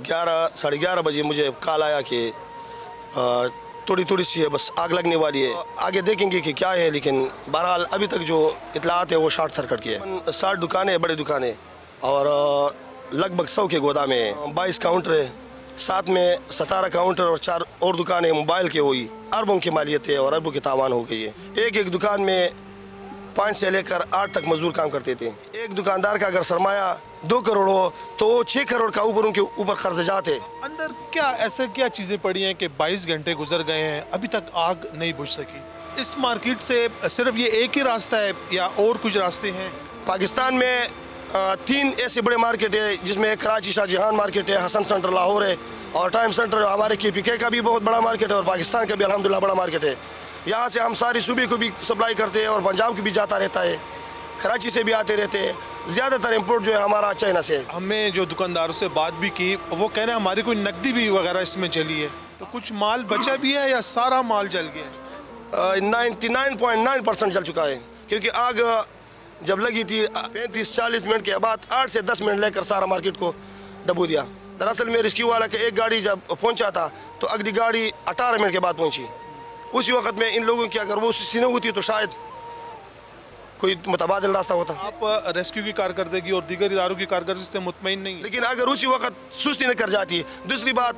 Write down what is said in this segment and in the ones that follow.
11 साढ़े 11 बजे मुझे कॉल आया कि थोड़ी थोड़ी सी है, बस आग लगने वाली है। आगे देखेंगे कि क्या है, लेकिन बहरहाल अभी तक जो इतलात है वो शॉर्ट सर्किट की है। 60 दुकानें, बड़ी दुकानें और लगभग 100 के गोदाम है। 22 काउंटर है, साथ में 17 काउंटर और 4 और दुकानें मोबाइल के हुई। अरबों की मालियत है और अरबों की तावान हो गई है। एक एक दुकान में 5 से लेकर 8 तक मजदूर काम करते थे। एक दुकानदार का अगर सरमाया 2 करोड़ हो तो 6 करोड़ का ऊपर उनके ऊपर खर्चात है। अंदर क्या ऐसे क्या चीज़ें पड़ी हैं कि 22 घंटे गुजर गए हैं, अभी तक आग नहीं बुझ सकी? इस मार्केट से सिर्फ ये एक ही रास्ता है या और कुछ रास्ते हैं? पाकिस्तान में 3 ऐसे बड़े मार्केट है, जिसमें कराची शाहजहां मार्केट है, हसन सेंटर लाहौर है और टाइम सेंटर हमारे KPK का भी बहुत बड़ा मार्केट है और पाकिस्तान का भी अल्हम्दुलिल्लाह बड़ा मार्केट है। यहाँ से हम सारी सूबे को भी सप्लाई करते हैं और पंजाब की भी जाता रहता है, कराची से भी आते रहते हैं। ज़्यादातर इम्पोर्ट जो है हमारा चाइना से। हमने जो दुकानदारों से बात भी की, वो कह रहे हैं हमारी कोई नकदी भी वगैरह इसमें चली है, तो कुछ माल बचा भी है या सारा माल जल गया? 99.9% जल चुका है, क्योंकि आग जब लगी थी 35-40 मिनट के बाद 8 से 10 मिनट लेकर सारा मार्केट को डबो दिया। दरअसल में रेस्क्यू वाला के एक गाड़ी जब पहुंचा था तो अगली गाड़ी 18 मिनट के बाद पहुंची। उसी वक्त में इन लोगों की अगर वो सुस्ती न होती तो शायद कोई मुतबादिल रास्ता होता। आप रेस्क्यू की कारकर्दगी और दीगर इदारों की कारकर्दगी से मुतमईन नहीं, लेकिन अगर उसी वक्त सुस्ती न कर जाती। दूसरी बात,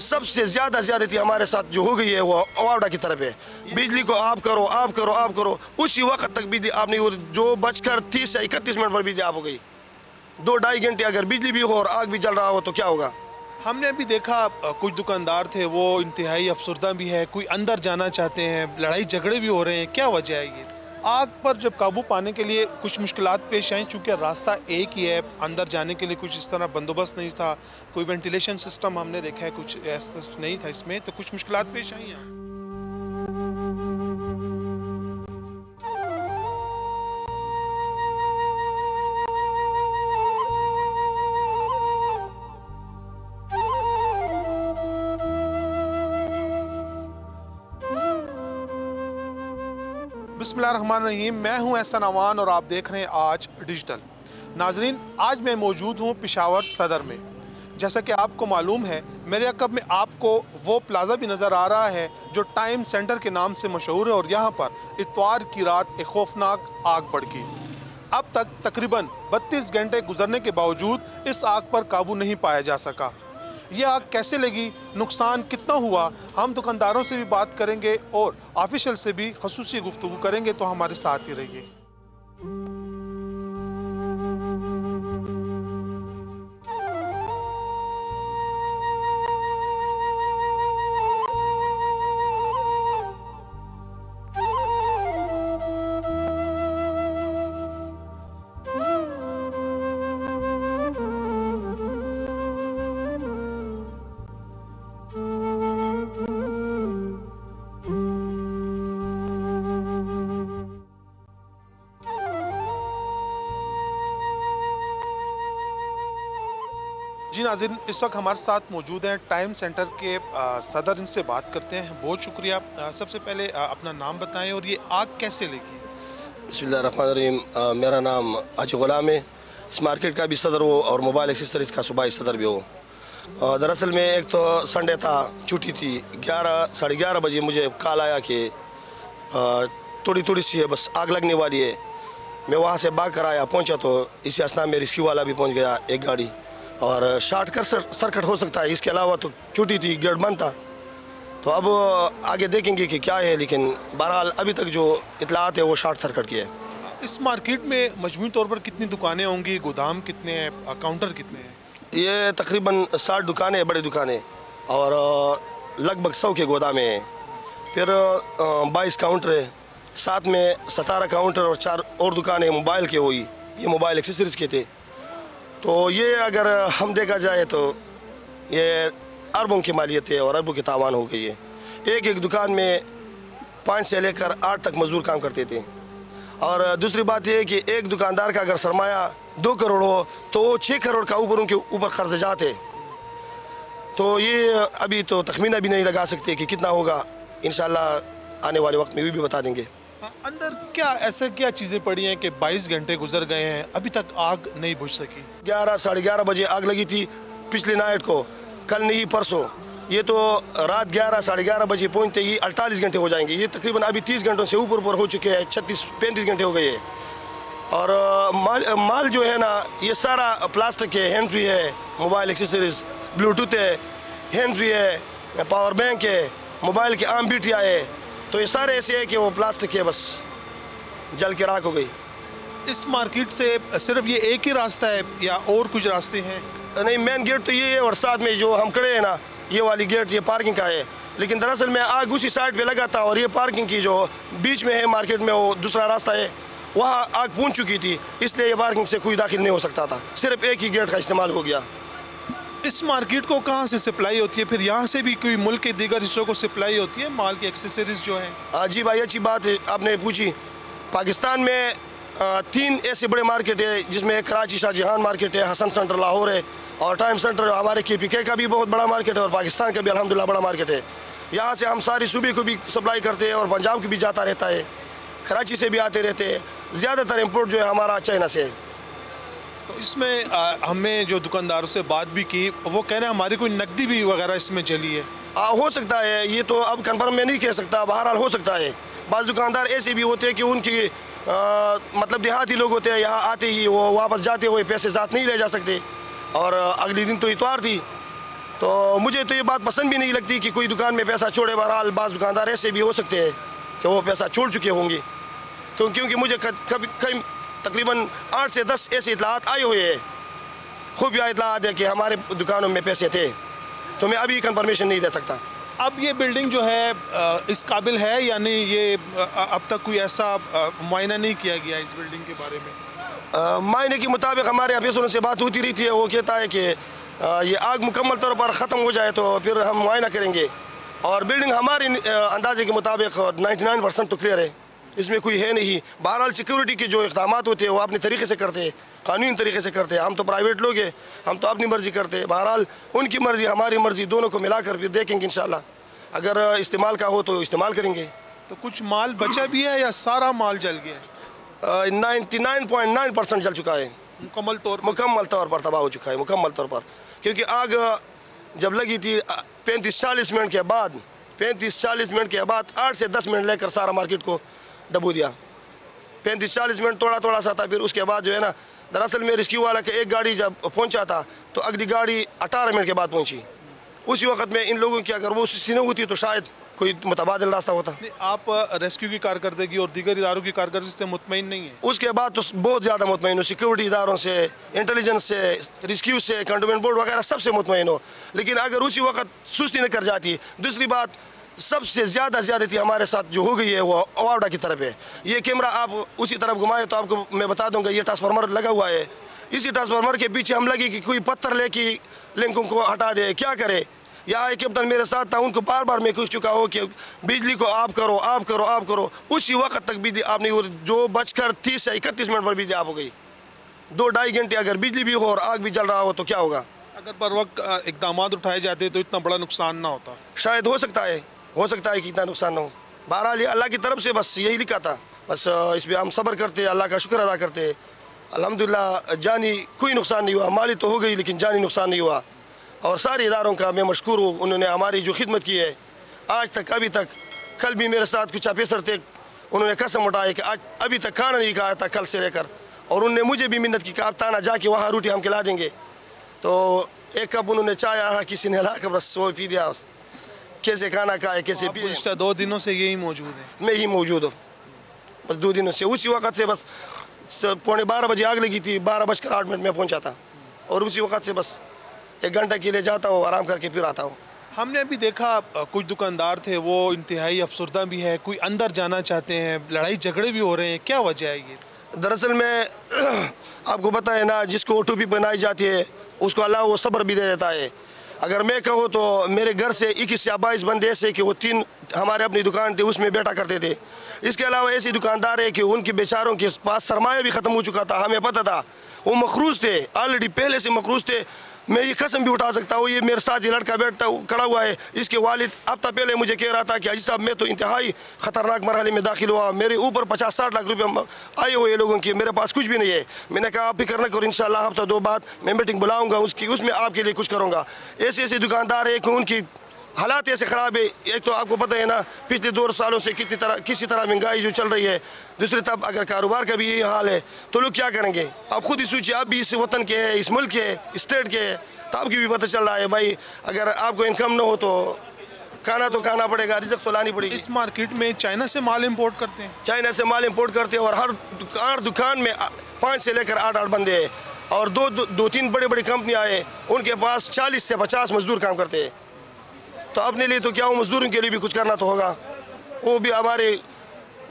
सबसे ज़्यादा ज्यादती हमारे साथ जो हो गई है वो अवार्डा की तरफ है। बिजली को आप करो, आप करो, आप करो, उसी वक्त तक बिजली आप नहीं हो, जो बचकर 30 से 31 मिनट पर बिजली आप हो गई। 2-2.5 घंटे अगर बिजली भी हो और आग भी जल रहा हो तो क्या होगा? हमने अभी देखा कुछ दुकानदार थे वो इंतहाई अफसरदा भी है, कोई अंदर जाना चाहते हैं, लड़ाई झगड़े भी हो रहे हैं, क्या वजह है ये? आग पर जब काबू पाने के लिए कुछ मुश्किलात पेश आई, चूँकि रास्ता एक ही है, अंदर जाने के लिए कुछ इस तरह बंदोबस्त नहीं था, कोई वेंटिलेशन सिस्टम हमने देखा है कुछ ऐसा नहीं था इसमें, तो कुछ मुश्किलात पेश आई हैं। बिस्मिल्लाहिर्रहमानिर्रहीम, मैं हूं एहसन अमान और आप देख रहे हैं आज डिजिटल। नाजरीन, आज मैं मौजूद हूं पेशावर सदर में। जैसा कि आपको मालूम है, मेरे अक़ब में आपको वो प्लाज़ा भी नज़र आ रहा है जो टाइम सेंटर के नाम से मशहूर है और यहाँ पर इतवार की रात एक खौफनाक आग भड़की। अब तक तकरीबन 32 घंटे गुजरने के बावजूद इस आग पर काबू नहीं पाया जा सका। ये आग कैसे लगी, नुकसान कितना हुआ, हम दुकानदारों से भी बात करेंगे और ऑफिशियल से भी ख़ुसूसी गुफ्तगू करेंगे, तो हमारे साथ ही रहिए। जी नाज़रीन, इस वक्त हमारे साथ मौजूद हैं टाइम सेंटर के सदर, इनसे बात करते हैं। बहुत शुक्रिया। सबसे पहले अपना नाम बताएं और ये आग कैसे लगी? बिस्मिल्लाहिर्रहमानिर्रहीम, मेरा नाम हाजी गुलाम है। इस मार्केट का भी सदर हो और मोबाइल एक्सेसरीज का सूबाई सदर भी हो। दरअसल में एक तो संडे था, छुट्टी थी। 11 साढ़े 11 बजे मुझे कॉल आया कि थोड़ी थोड़ी सी है, बस आग लगने वाली है। मैं वहाँ से भाग कर आया, पहुँचा तो इसी असना में रेस्क्यू वाला भी पहुँच गया, एक गाड़ी, और शॉर्ट सर्किट हो सकता है। इसके अलावा तो छुट्टी थी, गेट बंद था। तो अब आगे देखेंगे कि क्या है, लेकिन बहरहाल अभी तक जो इतलात है वो शॉर्ट सर्किट की है। इस मार्केट में मजमूई तौर पर कितनी दुकानें होंगी, गोदाम कितने हैं, काउंटर कितने हैं? ये तकरीबन 60 दुकानें, बड़ी दुकानें और लगभग 100 के गोदाम हैं। फिर 22 काउंटर है, साथ में 17 काउंटर और 4 और दुकानें मोबाइल के हुई। ये मोबाइल एक्सेसरीज के थे। तो ये अगर हम देखा जाए तो ये अरबों की मालियत है और अरबों की तावान हो गई है। एक एक दुकान में 5 से लेकर 8 तक मजदूर काम करते थे। और दूसरी बात यह है कि एक दुकानदार का अगर सरमाया 2 करोड़ हो तो 6 करोड़ का ऊपर उनके ऊपर खर्चात है। तो ये अभी तो तखमीना भी नहीं लगा सकते कि कितना होगा। इंशाल्लाह आने वाले वक्त में भी बता देंगे। अंदर क्या ऐसे क्या चीज़ें पड़ी हैं कि 22 घंटे गुजर गए हैं, अभी तक आग नहीं बुझ सकी? 11 साढ़े 11 बजे आग लगी थी पिछली नाइट को कल नहीं परसों, ये तो रात 11 साढ़े 11 बजे पहुँचते ही 48 घंटे हो जाएंगे। ये तकरीबन अभी 30 घंटों से ऊपर हो चुके हैं, 36-35 घंटे हो गए हैं। और माल जो है ना, ये सारा प्लास्टिक है, हैंड फ्री है, मोबाइल एक्सेसरीज, ब्लूटूथ है, हैंड फ्री है, पावर बैंक है, मोबाइल की आम बीटिया है। तो ये सारे ऐसे है कि वो प्लास्टिक है, बस जल के राख हो गई। इस मार्केट से सिर्फ ये एक ही रास्ता है या और कुछ रास्ते हैं? नहीं, मेन गेट तो ये है, और साथ में जो हम खड़े हैं ना, ये वाली गेट ये पार्किंग का है। लेकिन दरअसल में आग उसी साइड पे लगा था, और ये पार्किंग की जो बीच में है मार्केट में, वो दूसरा रास्ता है, वहाँ आग पहुँच चुकी थी, इसलिए ये पार्किंग से कोई दाखिल नहीं हो सकता था। सिर्फ एक ही गेट का इस्तेमाल हो गया। इस मार्केट को कहाँ से सप्लाई होती है? फिर यहाँ से भी कोई मुल्क के दीगर हिस्सों को सप्लाई होती है माल की एक्सेसरीज जो हैं? जी भाई, अच्छी बात है आपने पूछी। पाकिस्तान में 3 ऐसे बड़े मार्केट है, जिसमें कराची शाहजहान मार्केट है, हसन सेंटर लाहौर है, और टाइम सेंटर हमारे KPK का भी बहुत बड़ा मार्केट है, और पाकिस्तान का भी अल्हम्दुलिल्लाह बड़ा मार्केट है। यहाँ से हम सारी सूबे को भी सप्लाई करते हैं, और पंजाब को भी जाता रहता है, कराची से भी आते रहते हैं। ज़्यादातर इम्पोर्ट जो है हमारा चाइना से है। तो इसमें हमें जो दुकानदारों से बात भी की, वो कह रहे हैं हमारी कोई नकदी भी वगैरह इसमें चली है। हो सकता है, ये तो अब कन्फर्म मैं नहीं कह सकता, बहरहाल हो सकता है। बाज़ दुकानदार ऐसे भी होते हैं कि उनकी मतलब देहाती लोग होते हैं, यहाँ आते ही वो वापस जाते हुए पैसे साथ नहीं ले जा सकते, और अगले दिन तो इतवार थी। तो मुझे तो ये बात पसंद भी नहीं लगती कि कोई दुकान में पैसा छोड़े। बहरहाल बाज़ दुकानदार ऐसे भी हो सकते हैं कि वो पैसा छोड़ चुके होंगे, क्योंकि मुझे कभी तकरीबन 8 से 10 ऐसे इतलात आए हुए हैं, खुफिया इतलात है कि हमारे दुकानों में पैसे थे। तो मैं अभी कंफर्मेशन नहीं दे सकता। अब ये बिल्डिंग जो है इस काबिल है या नहीं, ये अब तक कोई ऐसा मुआयना नहीं किया गया इस बिल्डिंग के बारे में? मायने के मुताबिक हमारे अफसरों से बात होती रहती है, वो कहता है कि ये आग मुकम्मल तौर पर ख़त्म हो जाए तो फिर हम मुआयना करेंगे। और बिल्डिंग हमारे अंदाजे के मुताबिक 99% तो क्लियर है, इसमें कोई है नहीं। बहरहाल सिक्योरिटी के जो इक़दाम होते हैं वो अपने तरीके से करते हैं, कानूनी तरीके से करते हैं। हम तो प्राइवेट लोग हैं, हम तो अपनी मर्ज़ी करते हैं। बहरहाल उनकी मर्ज़ी हमारी मर्ज़ी दोनों को मिलाकर फिर देखेंगे इंशाल्लाह, अगर इस्तेमाल का हो तो इस्तेमाल करेंगे। तो कुछ माल बचा भी है या सारा माल जल गया है? 99.9% जल चुका है, मुकम्मल तौर पर तबाह हो चुका है, मुकम्मल तौर पर। क्योंकि आग जब लगी थी 35-40 मिनट के बाद 8 से 10 मिनट लेकर सारा मार्केट को दबो दिया। 35-40 मिनट थोड़ा सा था। फिर उसके बाद जो है ना, दरअसल में रेस्क्यू वाला के एक गाड़ी जब पहुंचा था तो अगली गाड़ी 18 मिनट के बाद पहुंची। उसी वक्त में इन लोगों की अगर वो स्थिति नहीं होती तो शायद कोई मुतबादिल रास्ता होता। आप रेस्क्यू की कारकर्दगी और दीगर इदारों की कारकर्दगी से मुतमईन नहीं है? उसके बाद तो बहुत ज़्यादा मुतमईन हो, सिक्योरिटी इदारों से, इंटेलिजेंस से, रेस्क्यू से, कंटोनमेंट बोर्ड वगैरह सबसे मुतमईन हो। लेकिन अगर उसी वक्त सुस्ती न कर जाती। दूसरी बात, सबसे ज़्यादा ज़्यादती हमारे साथ जो हो गई है वो अवावडा की तरफ है। ये कैमरा आप उसी तरफ घुमाए तो आपको मैं बता दूंगा, ये ट्रांसफार्मर लगा हुआ है। इसी ट्रांसफार्मर के पीछे हम लगे कि कोई पत्थर लेके लिंकों को हटा दे, क्या करे। यहाँ एक कैप्टन मेरे साथ था, उनको बार बार मैं कह चुका हूँ कि बिजली को आप करो। उसी वक्त तक बिजली आप नहीं हो, जो बजकर 30 से 31 मिनट पर बिजली आप हो गई। 2-2.5 घंटे अगर बिजली भी हो और आग भी जल रहा हो तो क्या होगा। अगर पर वक्त इकदाम उठाए जाते तो इतना बड़ा नुकसान ना होता। शायद हो सकता है कि इतना नुकसान ना हो। बहरहाल अल्लाह की तरफ से बस यही लिखा था, बस इस पर हम सब्र करते, अल्लाह का शुक्र अदा करते। अल्हम्दुलिल्लाह जानी कोई नुकसान नहीं हुआ, माली तो हो गई लेकिन जानी नुकसान नहीं हुआ। और सारे इदारों का मैं मशकूर हूँ, उन्होंने हमारी जो खिदमत की है आज तक, अभी तक। कल भी मेरे साथ कुछ ऑफिसर थे, उन्होंने कसम उठाई कि आज अभी तक खाना नहीं खाया था कल से लेकर। और उन्होंने मुझे भी मिन्नत की, आप ताना जाके वहाँ रोटी हम खिला देंगे। तो एक कप उन्होंने चाय आया, किसी ने ला कर बस वो पी दिया। कैसे खाना खाए, कैसे पिए। पिछले 2 दिनों से यही मौजूद है? मैं ही मौजूद हूँ बस 2 दिनों से। उसी वक्त से बस 12:15 बजे आग लगी थी, 12:08 में पहुँचा था। और उसी वक्त से बस 1 घंटा के लिए जाता हूँ, आराम करके फिर आता हूँ। हमने अभी देखा कुछ दुकानदार थे वो इंतहाई अफसरदा भी है, कोई अंदर जाना चाहते हैं, लड़ाई झगड़े भी हो रहे हैं, क्या वजह है ये? दरअसल में आपको पता है ना, जिसको टोपी पहनाई जाती है उसको अल्लाह वो सब्र भी दे देता है। अगर मैं कहूँ तो मेरे घर से 21 या 22 बंदे ऐसे कि वो 3 हमारे अपनी दुकान थे उसमें बैठा करते थे। इसके अलावा ऐसे दुकानदार है कि उनके बेचारों के पास सरमाया भी ख़त्म हो चुका था, हमें पता था। वो मखरूज थे, ऑलरेडी पहले से मखरूज थे। मैं ये कसम भी उठा सकता हूँ, ये मेरे साथ ये लड़का बैठा खड़ा हुआ है, इसके वालिद हफ्ता पहले मुझे कह रहा था कि हाजी साहब मैं तो इंतहाई ख़तरनाक मरहले में दाखिल हुआ, मेरे ऊपर 50-60 लाख रुपये आए हुए लोगों की, मेरे पास कुछ भी नहीं है। मैंने कहा आप फिक्र न करो, इंशाल्लाह हफ्ता 2 बाद मैं मीटिंग बुलाऊँगा उसकी, उसमें आपके लिए कुछ करूँगा। ऐसे ऐसे दुकानदार है कि उनकी हालात ऐसे ख़राब है। एक तो आपको पता है ना पिछले 2 सालों से किसी तरह महंगाई जो चल रही है, दूसरी तरफ अगर कारोबार का भी यही हाल है तो लोग क्या करेंगे। आप खुद ही सोचिए, आप भी इस वतन के हैं, इस मुल्क के, स्टेट के, तो आपकी भी पता चल रहा है भाई, अगर आपको इनकम न हो तो खाना पड़ेगा, रिज़्क़ तो लानी पड़ेगी। इस मार्केट में चाइना से माल इंपोर्ट करते हैं? चाइना से माल इंपोर्ट करते हैं और हर दुकान में 5 से लेकर 8 बंदे हैं और 2-3 बड़ी कंपनियाँ हैं, उनके पास 40 से 50 मजदूर काम करते हैं। तो अपने लिए तो क्या हो, मजदूरों के लिए भी कुछ करना तो होगा, वो भी हमारे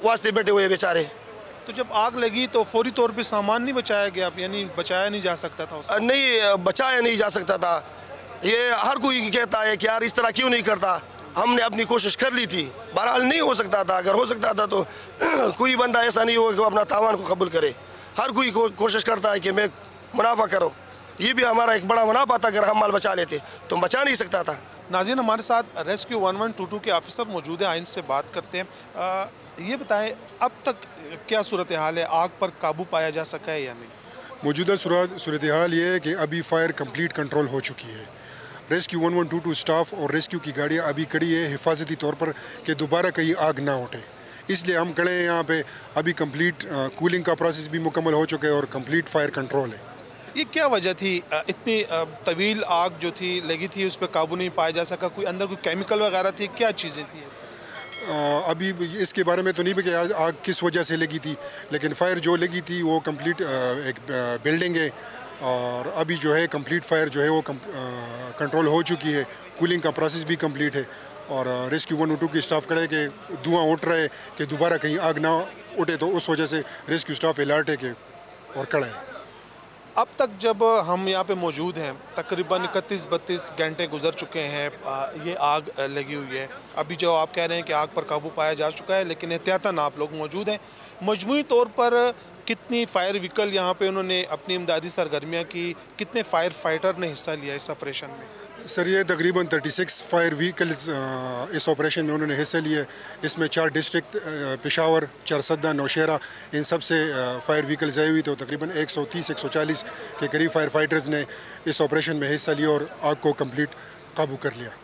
वास्ते बैठे हुए बेचारे। तो जब आग लगी तो फौरी तौर पे सामान नहीं बचाया गया, यानी बचाया नहीं जा सकता था उसको? नहीं, बचाया नहीं जा सकता था। ये हर कोई कहता है कि यार इस तरह क्यों नहीं करता, हमने अपनी कोशिश कर ली थी, बहरहाल नहीं हो सकता था। अगर हो सकता था तो कोई बंदा ऐसा नहीं होगा कि वो अपना तावान को कबूल करे। हर कोई कोशिश करता है कि मैं मुनाफा करो, ये भी हमारा एक बड़ा मुनाफा था। अगर हम माल बचा लेते तो बचा नहीं सकता था। नाज़रीन, हमारे साथ रेस्क्यू 1122 के ऑफिसर मौजूद हैं, इनसे बात करते हैं। ये बताएं अब तक क्या सूरत हाल है, आग पर काबू पाया जा सका है या नहीं? मौजूदा सूरत हाल ये है कि अभी फायर कंप्लीट कंट्रोल हो चुकी है। रेस्क्यू 1122 स्टाफ और रेस्क्यू की गाड़ियाँ अभी खड़ी है हिफाजती तौर पर कि दोबारा कहीं आग ना उठे, इसलिए हम खड़े हैं यहाँ पे। अभी कंप्लीट कूलिंग का प्रोसेस भी मुकम्मल हो चुका है और कंप्लीट फायर कंट्रोल है। ये क्या वजह थी, इतनी तवील आग जो थी लगी थी, उस पर काबू नहीं पाया जा सका? कोई अंदर कोई केमिकल वगैरह थी, क्या चीज़ें थी? अभी इसके बारे में तो नहीं कि आग किस वजह से लगी थी, लेकिन फायर जो लगी थी वो कंप्लीट एक बिल्डिंग है और अभी जो है कंप्लीट फायर जो है वो कंट्रोल हो चुकी है। कूलिंग का प्रोसेस भी कंप्लीट है और रेस्क्यू 112 की स्टाफ खड़े कि धुआं उठ रहा है कि दोबारा कहीं आग ना उठे, तो उस वजह से रेस्क्यू स्टाफ अलर्ट है कि और खड़ा है। अब तक जब हम यहाँ पे मौजूद हैं तकरीबन 31-32 घंटे गुजर चुके हैं, ये आग लगी हुई है। अभी जो आप कह रहे हैं कि आग पर काबू पाया जा चुका है, लेकिन एहतियातन आप लोग मौजूद हैं। मजमूई तौर पर कितनी फायर व्हीकल यहाँ पे उन्होंने अपनी इमदादी सरगर्मियाँ की, कितने फायर फाइटर ने हिस्सा लिया इस ऑपरेशन में? सर ये तकरीबन 36 फायर व्हीकल्स इस ऑपरेशन में उन्होंने हिस्सा लिया। इसमें 4 डिस्ट्रिक्ट पेशावर, चारसदा, नौशहरा, इन सब से फायर व्हीकल्स आई हुई, तो तकरीबन 130-140 के करीब फायर फाइटर्स ने इस ऑपरेशन में हिस्सा लिया और आग को कंप्लीट काबू कर लिया।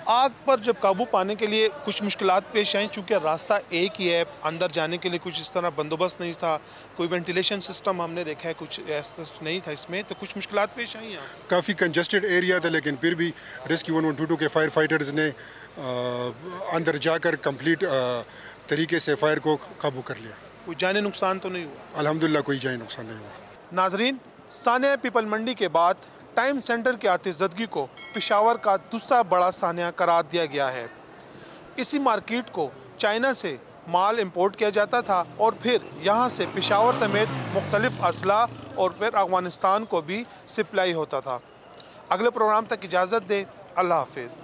आग पर जब काबू पाने के लिए कुछ मुश्किलात पेश आई, चूँकि रास्ता एक ही है, अंदर जाने के लिए कुछ इस तरह बंदोबस्त नहीं था, कोई वेंटिलेशन सिस्टम हमने देखा है कुछ ऐसा नहीं था इसमें, तो कुछ मुश्किलात पेश आई यहाँ? काफ़ी कंजस्टेड एरिया था, लेकिन फिर भी रेस्क्यू 1122 के फायर फाइटर्स ने अंदर जाकर कंप्लीट तरीके से फायर को काबू कर लिया। कोई जानी नुकसान तो नहीं हुआ? अल्हम्दुलिल्लाह कोई जानी नुकसान नहीं हुआ। नाजरीन, सानिया पीपल मंडी के बाद टाइम सेंटर की आतिशज़दगी को पेशावर का दूसरा बड़ा सानिया करार दिया गया है। इसी मार्केट को चाइना से माल इंपोर्ट किया जाता था और फिर यहाँ से पेशावर समेत मुख्तलिफ असला और फिर अफगानिस्तान को भी सप्लाई होता था। अगले प्रोग्राम तक इजाज़त दें, अल्लाह हाफिज़।